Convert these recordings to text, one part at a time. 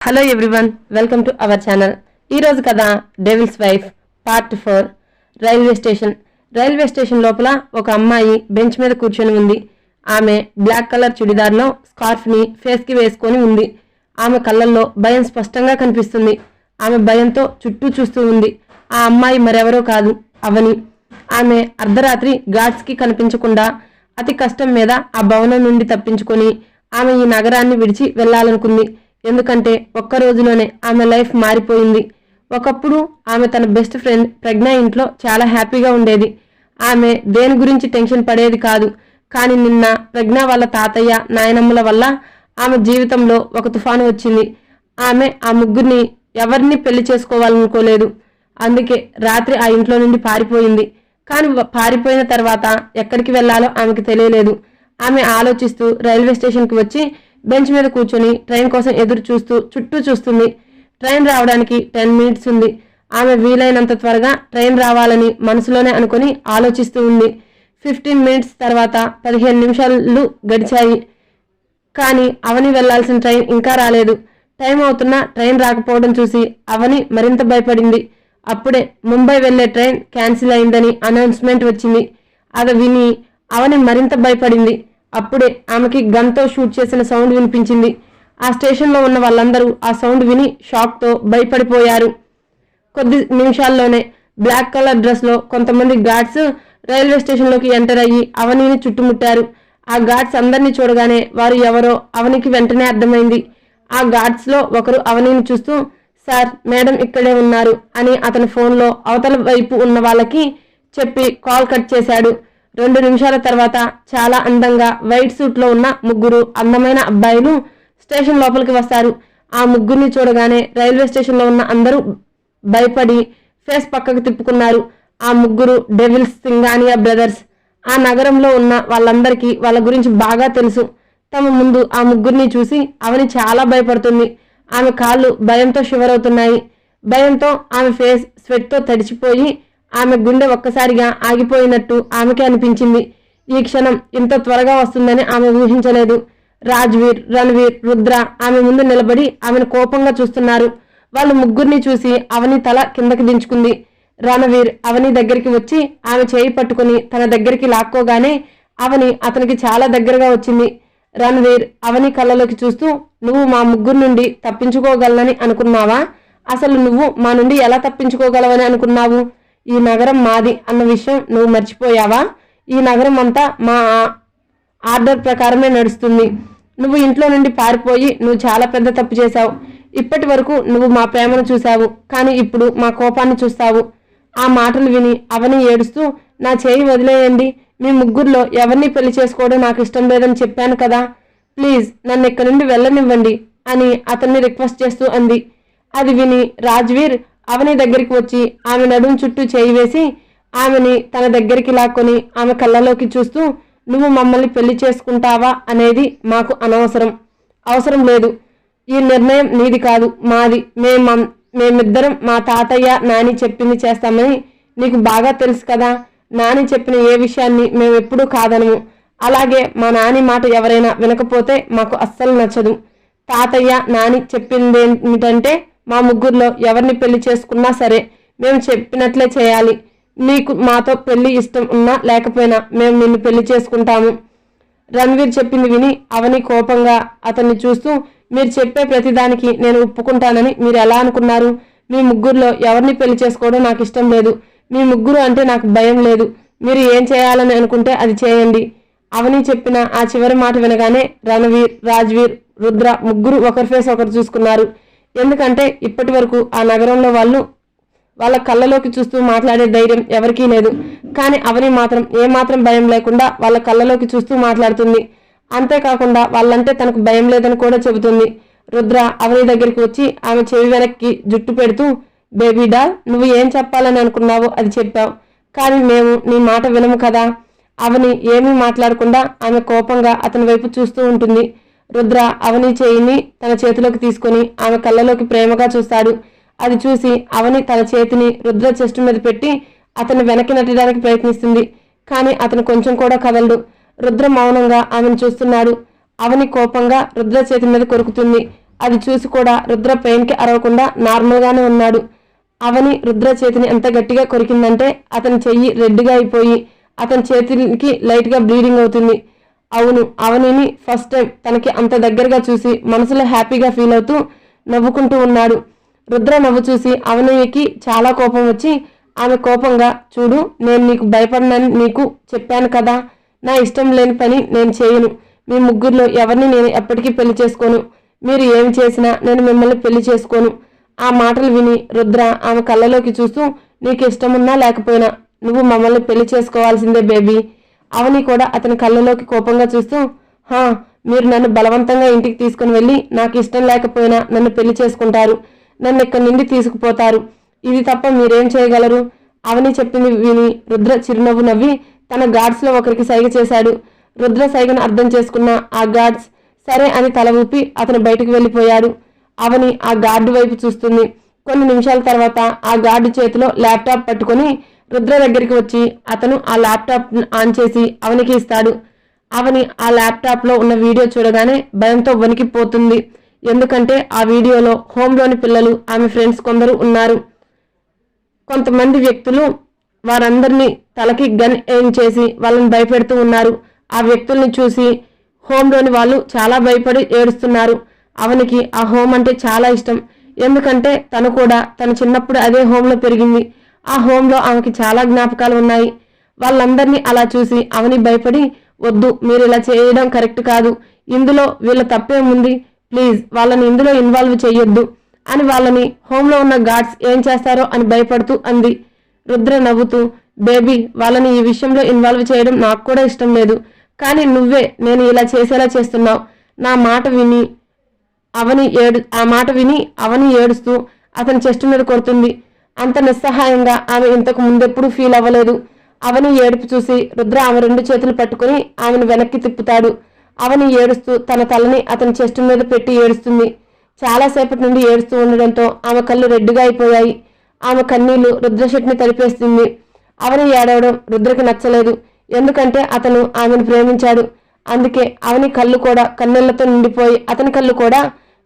Hello everyone, welcome to our channel. ఈరోజు కథ devil's wife part 4. Railway station లోపల ఒక అమ్మాయి బెంచ్ మీద కూర్చొని ఉంది. ఆమె బ్లాక్ కలర్ చుడిదార్లో స్కార్ఫ్ని ఫేస్కి వేసుకొని ఉంది. ఆమె కళ్ళల్లో భయం స్పష్టంగా కనిపిస్తుంది. ఆమె భయంతో చుట్టూ చూస్తూ ఉంది. ఆ అమ్మాయి మరెవరో కాదు, అవని. ఆమె అర్ధరాత్రి గార్డ్స్కి కనిపించకుండా అతి కష్టం మీద ఆ భవనం నుండి తప్పించుకొని ఆమె ఈ నగరాన్ని విడిచి వెళ్లాలనుకుంది. ఎందుకంటే ఒక్క రోజులోనే ఆమె లైఫ్ మారిపోయింది. ఒకప్పుడు ఆమె తన బెస్ట్ ఫ్రెండ్ ప్రజ్ఞ ఇంట్లో చాలా హ్యాపీగా ఉండేది. ఆమె దేని గురించి టెన్షన్ పడేది కాదు. కానీ నిన్న ప్రజ్ఞ వాళ్ళ తాతయ్య నాయనమ్మల వల్ల ఆమె జీవితంలో ఒక తుఫాను వచ్చింది. ఆమె ఆ ముగ్గురిని ఎవరిని పెళ్లి చేసుకోవాలనుకోలేదు. అందుకే రాత్రి ఆ ఇంట్లో నుండి పారిపోయింది. కానీ పారిపోయిన తర్వాత ఎక్కడికి వెళ్లాలో ఆమెకు తెలియలేదు. ఆమె ఆలోచిస్తూ రైల్వే స్టేషన్కి వచ్చి బెంచ్ మీద కూర్చొని ట్రైన్ కోసం ఎదురు చూస్తూ చుట్టూ చూస్తుంది. ట్రైన్ రావడానికి 10 మినిట్స్ ఉంది. ఆమె వీలైనంత త్వరగా ట్రైన్ రావాలని మనసులోనే అనుకుని ఆలోచిస్తూ ఉంది. 15 మినిట్స్ తర్వాత 15 నిమిషాలు గడిచాయి. కానీ అవని వెళ్లాల్సిన ట్రైన్ ఇంకా రాలేదు. టైం అవుతున్నా ట్రైన్ రాకపోవడం చూసి అవని మరింత భయపడింది. అప్పుడే ముంబై వెళ్లే ట్రైన్ క్యాన్సిల్ అయిందని అనౌన్స్మెంట్ వచ్చింది. అది విని అవని మరింత భయపడింది. అప్పుడే ఆమెకి గన్తో షూట్ చేసిన సౌండ్ వినిపించింది. ఆ స్టేషన్లో ఉన్న వాళ్ళందరూ ఆ సౌండ్ విని షాక్తో భయపడిపోయారు. కొద్ది నిమిషాల్లోనే బ్లాక్ కలర్ డ్రెస్లో కొంతమంది గార్డ్స్ రైల్వే స్టేషన్లోకి ఎంటర్ అయ్యి అవనిని చుట్టుముట్టారు. ఆ గార్డ్స్ అందరినీ చూడగానే వారు ఎవరో అవనికి వెంటనే అర్థమైంది. ఆ గార్డ్స్లో ఒకరు అవనిని చూస్తూ, సార్, మేడం ఇక్కడే ఉన్నారు అని అతని ఫోన్లో అవతల వైపు ఉన్న వాళ్ళకి చెప్పి కాల్ కట్ చేశాడు. 2 నిమిషాల తర్వాత చాలా అందంగా వైట్ సూట్లో ఉన్న ముగ్గురు అందమైన అబ్బాయిలు స్టేషన్ లోపలికి వస్తారు. ఆ ముగ్గురిని చూడగానే రైల్వే స్టేషన్లో ఉన్న అందరూ భయపడి ఫేస్ పక్కకు తిప్పుకున్నారు. ఆ ముగ్గురు డెవిల్స్ సింగానియా బ్రదర్స్. ఆ నగరంలో ఉన్న వాళ్ళందరికీ వాళ్ళ గురించి బాగా తెలుసు. తమ ముందు ఆ ముగ్గురిని చూసి అవని చాలా భయపడుతుంది. ఆమె కాళ్ళు భయంతో షివర్ అవుతున్నాయి. భయంతో ఆమె ఫేస్ స్వెట్తో తడిచిపోయి ఆమె గుండె ఒక్కసారిగా ఆగిపోయినట్టు ఆమెకే అనిపించింది. ఈ క్షణం ఇంత త్వరగా వస్తుందని ఆమె ఊహించలేదు. రాజ్వీర్, రణవీర్, రుద్ర ఆమె ముందు నిలబడి ఆమెను కోపంగా చూస్తున్నారు. వాళ్ళు ముగ్గురిని చూసి అవని తల కిందకి దించుకుంది. రణవీర్ అవని దగ్గరికి వచ్చి ఆమె చేయి పట్టుకుని తన దగ్గరికి లాక్కోగానే అవని అతనికి చాలా దగ్గరగా వచ్చింది. రణవీర్ అవని కళ్ళలోకి చూస్తూ, నువ్వు మా ముగ్గురు నుండి తప్పించుకోగలనని అనుకున్నావా? అసలు నువ్వు మా నుండి ఎలా తప్పించుకోగలవని అనుకున్నావు? ఈ నగరం మాది అన్న విషయం నువ్వు మర్చిపోయావా? ఈ నగరం అంతా మా ఆర్డర్ ప్రకారమే నడుస్తుంది. నువ్వు ఇంట్లో నుండి పారిపోయి నువ్వు చాలా పెద్ద తప్పు చేశావు. ఇప్పటి వరకు నువ్వు మా ప్రేమను చూశావు, కానీ ఇప్పుడు మా కోపాన్ని చూస్తావు. ఆ మాటలు విని అవని ఏడుస్తూ, నా చేయి వదిలేయండి, మీ ముగ్గురులో ఎవరిని పెళ్లి చేసుకోవడం నాకు ఇష్టం లేదని చెప్పాను కదా, ప్లీజ్ నన్ను ఇక్కడి నుండి వెళ్ళనివ్వండి అని అతన్ని రిక్వెస్ట్ చేస్తూ అంది. అది విని రాజ్వీర్ అవని దగ్గరికి వచ్చి ఆమె నడుం చుట్టూ చేయి వేసి ఆమెని తన దగ్గరికి లాక్కొని ఆమె కళ్ళలోకి చూస్తూ, నువ్వు మమ్మల్ని పెళ్లి చేసుకుంటావా అనేది మాకు అవసరం లేదు. ఈ నిర్ణయం నీది కాదు, మాది. మేమిద్దరం మా తాతయ్య నాని చెప్పింది చేస్తామని నీకు బాగా తెలుసు కదా. నాని చెప్పిన ఏ విషయాన్ని మేము ఎప్పుడూ కాదనము. అలాగే మా నాని మాట ఎవరైనా వినకపోతే మాకు అస్సలు నచ్చదు. తాతయ్య నాని చెప్పిందేమిటంటే మా ముగ్గురులో ఎవరిని పెళ్లి చేసుకున్నా సరే మేము చెప్పినట్లే చేయాలి. నీకు మాతో పెళ్లి ఇష్టం ఉన్నా లేకపోయినా మేము నిన్ను పెళ్లి చేసుకుంటాము. రణవీర్ చెప్పింది విని అవని కోపంగా అతన్ని చూస్తూ, మీరు చెప్పే ప్రతిదానికి నేను ఒప్పుకుంటానని మీరు ఎలా అనుకున్నారు? మీ ముగ్గురులో ఎవరిని పెళ్లి చేసుకోవడం నాకు ఇష్టం లేదు. మీ ముగ్గురు అంటే నాకు భయం లేదు. మీరు ఏం చేయాలని అనుకుంటే అది చేయండి. అవని చెప్పిన ఆ చివరి మాట వినగానే రణవీర్, రాజ్వీర్, రుద్ర ముగ్గురు ఒకరి ఫేస్ ఒకరు చూసుకున్నారు. ఎందుకంటే ఇప్పటి వరకు ఆ నగరంలో వాళ్ళ కళ్ళలోకి చూస్తూ మాట్లాడే ధైర్యం ఎవరికీ లేదు. కానీ అవని మాత్రం ఏమాత్రం భయం లేకుండా వాళ్ళ కళ్ళలోకి చూస్తూ మాట్లాడుతుంది. అంతేకాకుండా వాళ్ళంటే తనకు భయం లేదని కూడా చెబుతుంది. రుద్ర అవని దగ్గరికి వచ్చి ఆమె చెవి వెనక్కి జుట్టు పెడుతూ, బేబీ డాల్, నువ్వు ఏం చెప్పాలని అనుకున్నావో అది చెప్పావు, కానీ మేము నీ మాట వినము కదా. అవని ఏమీ మాట్లాడకుండా ఆమె కోపంగా అతని వైపు చూస్తూ ఉంటుంది. రుద్ర అవని చేయిని తన చేతిలోకి తీసుకొని ఆమె కళ్ళలోకి ప్రేమగా చూస్తాడు. అది చూసి అవని తన చేతిని రుద్ర చెస్ట్ మీద పెట్టి అతన్ని వెనక్కి నెట్టడానికి ప్రయత్నిస్తుంది. కానీ అతను కొంచెం కూడా కదలడు. రుద్ర మౌనంగా ఆమెను చూస్తున్నాడు. అవని కోపంగా రుద్ర చేతి మీద కొరుకుతుంది. అది చూసి కూడా రుద్ర పెయిన్కి అరవకుండా నార్మల్గానే ఉన్నాడు. అవని రుద్ర చేతిని ఎంత గట్టిగా కొరికిందంటే అతని చెయ్యి రెడ్గా అయిపోయి అతని చేతికి లైట్గా బ్లీడింగ్ అవుతుంది. అవును, అవనిని ఫస్ట్ టైం తనకి అంత దగ్గరగా చూసి మనసులో హ్యాపీగా ఫీల్ అవుతూ నవ్వుకుంటూ ఉన్నాడు. రుద్ర నవ్వు చూసి అవనయ్యకి చాలా కోపం వచ్చి ఆమె కోపంగా, చూడు, నేను నీకు భయపడనని నీకు చెప్పాను కదా, నా ఇష్టం లేని పని నేను చేయను. మీ ముగ్గురులో ఎవరిని నేను ఎప్పటికీ పెళ్లి చేసుకోను. మీరు ఏమి చేసినా నేను మిమ్మల్ని పెళ్లి చేసుకోను. ఆ మాటలు విని రుద్ర ఆమె కళ్ళలోకి చూస్తూ, నీకు ఇష్టమున్నా లేకపోయినా నువ్వు మమ్మల్ని పెళ్లి చేసుకోవాల్సిందే బేబీ. అవని కూడా అతని కళ్ళలోకి కోపంగా చూస్తూ, హా, మీరు నన్ను బలవంతంగా ఇంటికి తీసుకుని వెళ్ళి నాకు ఇష్టం లేకపోయినా నన్ను పెళ్లి చేసుకుంటారు, నన్ను ఇక్కడి నుండి తీసుకుపోతారు. ఇది తప్ప మీరేం చేయగలరు? అవని చెప్పింది విని రుద్ర చిరునవ్వు నవ్వి తన గార్డ్స్లో ఒకరికి సైగ చేశాడు. రుద్ర సైగను అర్థం చేసుకున్న ఆ గార్డ్స్ సరే అని తల ఊపి అతను బయటకు వెళ్ళిపోయాడు. అవని ఆ గార్డు వైపు చూస్తుంది. కొన్ని నిమిషాల తర్వాత ఆ గార్డు చేతిలో ల్యాప్టాప్ పట్టుకొని రుద్ర దగ్గరికి వచ్చి అతను ఆ ల్యాప్టాప్ ఆన్ చేసి అవనికి ఇస్తాడు. అవని ఆ ల్యాప్టాప్లో ఉన్న వీడియో చూడగానే భయంతో వణికిపోతుంది. ఎందుకంటే ఆ వీడియోలో హోంలోని పిల్లలు, ఆమె ఫ్రెండ్స్ కొందరు ఉన్నారు. కొంతమంది వ్యక్తులు వారందరినీ తలకి గన్ ఎయిమ్ చేసి వాళ్ళని భయపెడుతూ ఉన్నారు. ఆ వ్యక్తుల్ని చూసి హోంలోని వాళ్ళు చాలా భయపడి ఏడుస్తున్నారు. అవనికి ఆ హోమ్ అంటే చాలా ఇష్టం. ఎందుకంటే తను కూడా తన చిన్నప్పుడు అదే హోంలో పెరిగింది. ఆ హోంలో ఆమెకి చాలా జ్ఞాపకాలు ఉన్నాయి. వాళ్ళందరినీ అలా చూసి అవని భయపడి, వద్దు, మీరు ఇలా చేయడం కరెక్ట్ కాదు, ఇందులో వీళ్ళ తప్పేముంది, ప్లీజ్ వాళ్ళని ఇందులో ఇన్వాల్వ్ చేయొద్దు అని వాళ్ళని హోంలో ఉన్న గార్డ్స్ ఏం చేస్తారో అని భయపడుతూ అంది. రుద్ర నవ్వుతూ, బేబీ, వాళ్ళని ఈ విషయంలో ఇన్వాల్వ్ చేయడం నాకు కూడా ఇష్టం లేదు, కానీ నువ్వే నేను ఇలా చేసేలా చేస్తున్నావు. నా మాట విని అవని ఏడుస్తూ అతని చెస్ట్ మీద కొడుతుంది. అంత నిస్సహాయంగా ఆమె ఇంతకు ముందెప్పుడు ఫీల్ అవ్వలేదు. అవని ఏడుపు చూసి రుద్ర ఆమె 2 చేతులు పట్టుకుని ఆమెను వెనక్కి తిప్పుతాడు. అవని ఏడుస్తూ తన తలని అతని చెస్ట్ మీద పెట్టి ఏడుస్తుంది. చాలాసేపటి నుండి ఏడుస్తూ ఉండడంతో ఆమె కళ్ళు రెడ్డుగా అయిపోయాయి. ఆమె కన్నీళ్లు రుద్ర షర్ట్ని తడిపేస్తుంది. అవని ఏడవడం రుద్రకి నచ్చలేదు. ఎందుకంటే అతను ఆమెను ప్రేమించాడు. అందుకే అవని కళ్ళు కూడా కన్నీళ్లతో నిండిపోయి అతని కళ్ళు కూడా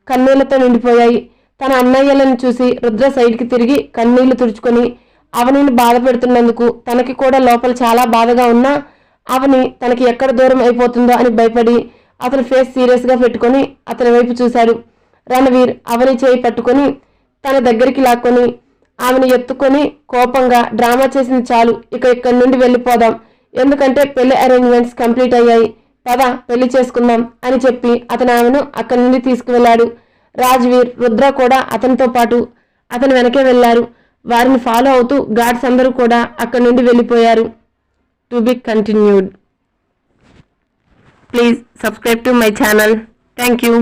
కన్నీళ్లతో నిండిపోయాయి. తన అన్నయ్యలను చూసి రుద్ర సైడ్కి తిరిగి కన్నీళ్లు తుడుచుకొని అవనిని బాధ పెడుతున్నందుకు తనకి కూడా లోపల చాలా బాధగా ఉన్నా అవని తనకి ఎక్కడ దూరం అయిపోతుందో అని భయపడి అతని ఫేస్ సీరియస్గా పెట్టుకొని అతని వైపు చూశాడు. రణవీర్ అవని చేయి పట్టుకొని తన దగ్గరికి లాక్కొని ఆమెను ఎత్తుకొని కోపంగా, డ్రామా చేసింది చాలు, ఇక్కడి నుండి వెళ్ళిపోదాం, ఎందుకంటే పెళ్లి అరేంజ్మెంట్స్ కంప్లీట్ అయ్యాయి, పద పెళ్లి చేసుకుందాం అని చెప్పి అతను ఆమెను అక్కడి నుండి తీసుకువెళ్లాడు. రాజ్వీర్, రుద్ర కూడా అతనితో పాటు అతని వెనకే వెళ్లారు. వారిని ఫాలో అవుతూ గార్డ్స్ అందరూ కూడా అక్కడి నుండి వెళ్ళిపోయారు. To be continued. Please subscribe to my channel. Thank you.